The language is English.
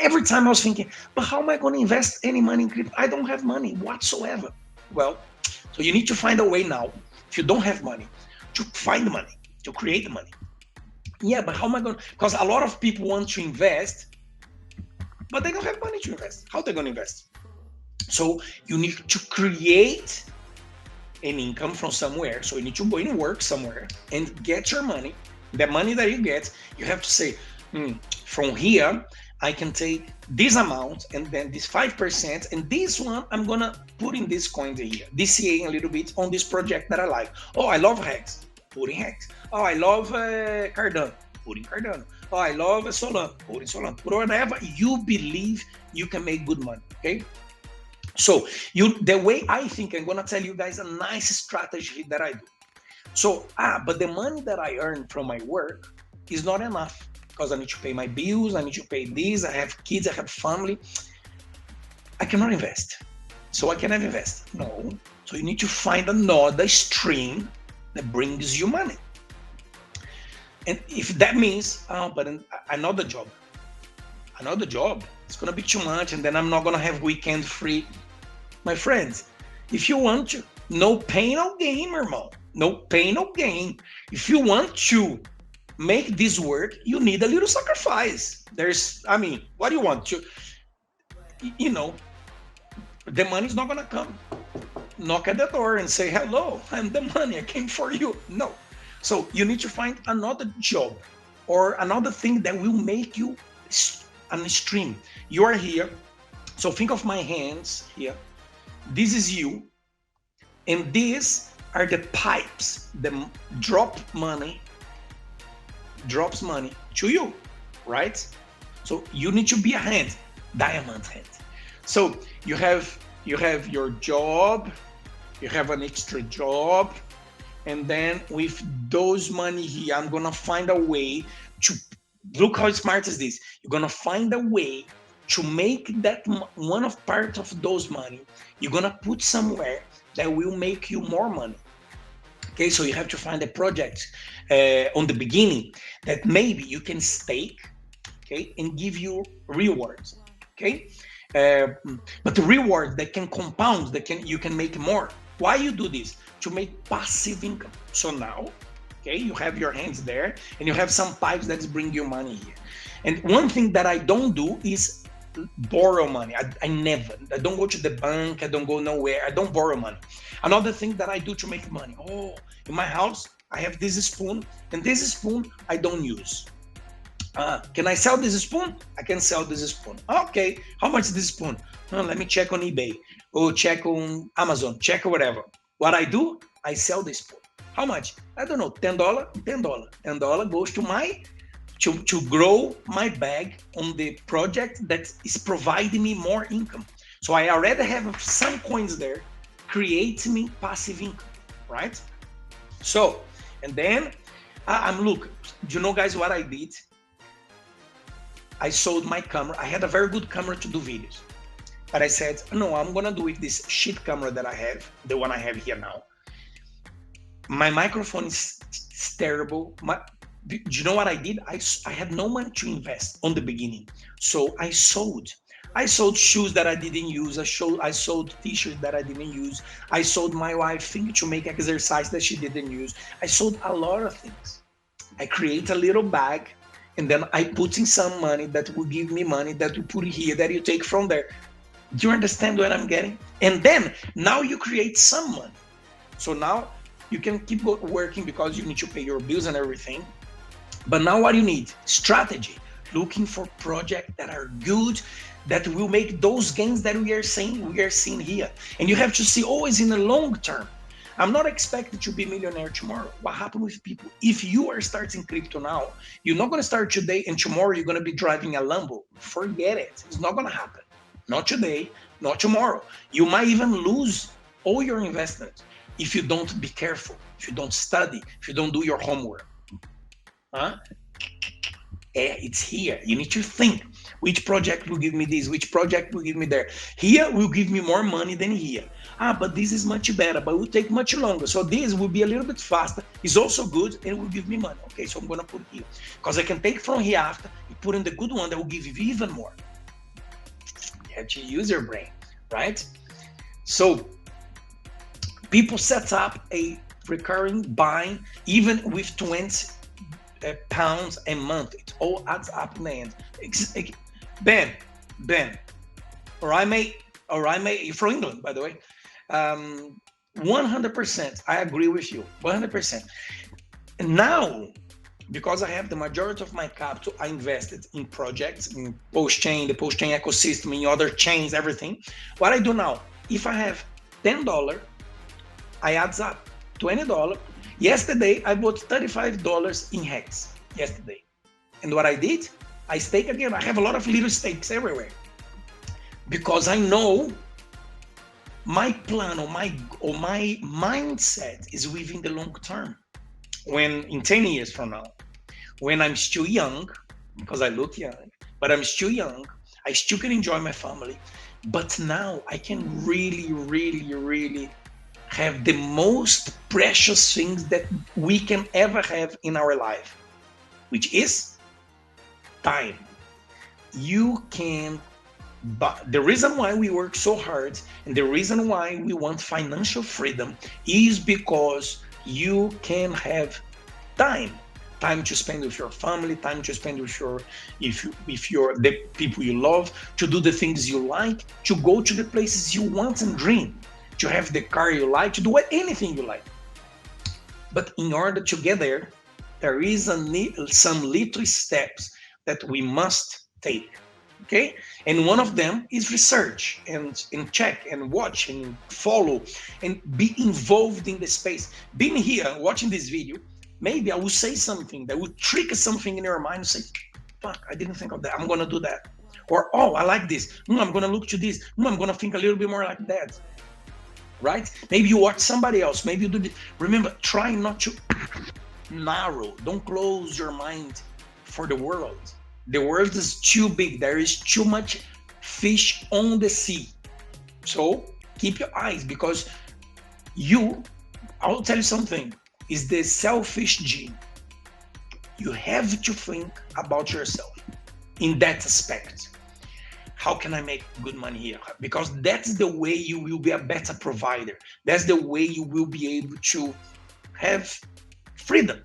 Every time I was thinking, but how am I going to invest any money in crypto? I don't have money whatsoever. Well, so you need to find a way now, if you don't have money, to find the money, to create the money. Yeah, but how am I going to? Because a lot of people want to invest, but they don't have money to invest. How are they going to invest? So you need to create an income from somewhere. So you need to go and work somewhere and get your money. The money that you get, you have to say, from here, I can take this amount and then this 5%, and this one I'm gonna put in this coin here, DCA a little bit on this project that I like. Oh, I love Hex, put in Hex. Oh, I love Cardano, put in Cardano. Oh, I love Solana, put in Solana. Put whatever you believe you can make good money. Okay. So the way I think, I'm gonna tell you guys a nice strategy that I do. So but the money that I earn from my work is not enough because I need to pay my bills, I need to pay this, I have kids, I have family. I cannot invest. So I cannot invest. No. So you need to find another stream that brings you money. And if that means, but another job, it's gonna be too much, and then I'm not gonna have weekend free. My friends, if you want to, no pain, no gain, irmão. No pain, no gain. If you want to make this work, you need a little sacrifice. What do you want to, you know, the money's not gonna come. Knock at the door and say, hello, I'm the money, I came for you. No. So you need to find another job or another thing that will make you an stream. You are here. So think of my hands here. This is you, and these are the pipes that drops money to you, right? So you need to be a hand, diamond hand. So you have your job, you have an extra job, and then with those money here, I'm gonna find a way to look how smart is this. You're gonna find a way to make that one of part of those money, you're gonna put somewhere that will make you more money. Okay, so you have to find a project on the beginning that maybe you can stake, okay, and give you rewards. Okay, but the reward that can compound, you can make more. Why you do this? To make passive income. So now, okay, you have your hands there, and you have some pipes that bring you money here. And one thing that I don't do is borrow money. I don't go to the bank. I don't go nowhere. I don't borrow money. Another thing that I do to make money. Oh, in my house, I have this spoon, and this spoon I don't use. Can I sell this spoon? I can sell this spoon. Okay, how much is this spoon? Let me check on eBay or check on Amazon, check whatever. What I do, I sell this spoon. How much? I don't know, $10, $10. $10 goes to my to grow my bag on the project that is providing me more income. So I already have some coins there, create me passive income, right? So, and then look, do you know guys what I did? I sold my camera. I had a very good camera to do videos. But I said, no, I'm gonna do with this shit camera that I have, the one I have here now. My microphone is terrible. Do you know what I did? I had no money to invest on the beginning. So I sold. I sold shoes that I didn't use. I sold t-shirts that I didn't use. I sold my wife thing to make exercise that she didn't use. I sold a lot of things. I create a little bag, and then I put in some money that will give me money that you put here, that you take from there. Do you understand what I'm getting? And then now you create some money. So now you can keep working because you need to pay your bills and everything. But now what you need? Strategy. Looking for projects that are good, that will make those gains that we are seeing here. And you have to see always in the long term. I'm not expecting to be a millionaire tomorrow. What happened with people? If you are starting crypto now, you're not going to start today and tomorrow you're going to be driving a Lambo. Forget it. It's not going to happen. Not today, not tomorrow. You might even lose all your investments if you don't be careful, if you don't study, if you don't do your homework. It's here. You need to think which project will give me this, which project will give me there. Here will give me more money than here. But this is much better, but it will take much longer. So this will be a little bit faster. It's also good and it will give me money. Okay, so I'm gonna put here because I can take from here after and put in the good one that will give you even more. have to use your brain, right? So people set up a recurring buying even with 20 pounds a month. It all adds up in the end. Ben, Ben, or I may, you're from England, by the way. 100%, I agree with you. 100%. And now, because I have the majority of my capital, I invested in projects, in post-chain, the post-chain ecosystem, in other chains, everything. What I do now, if I have $10, I adds up $20. Yesterday, I bought $35 in Hex. Yesterday. And what I did, I stake again. I have a lot of little stakes everywhere. Because I know my plan or my mindset is within the long term. When in 10 years from now, when I'm still young, because I look young, but I'm still young, I still can enjoy my family. But now I can really, really, really have the most precious things that we can ever have in our life, which is time. You can, but the reason why we work so hard and the reason why we want financial freedom is because you can have time to spend with your family, time to spend with your, if you're the people you love, to do the things you like, to go to the places you want and dream, to have the car you like, to do anything you like. But in order to get there, there is some little steps that we must take. Okay, and one of them is research and check and watch and follow and be involved in the space. Being here watching this video, maybe I will say something that will trigger something in your mind and say, fuck, I didn't think of that, I'm gonna do that. Or, oh, I like this, I'm gonna look to this, I'm gonna think a little bit more like that. Right? Maybe you watch somebody else, maybe you do this. Remember, try not to narrow, don't close your mind for the world. The world is too big. There is too much fish on the sea. So keep your eyes, because I'll tell you something, is the selfish gene. You have to think about yourself in that aspect. How can I make good money here? Because that's the way you will be a better provider. That's the way you will be able to have freedom.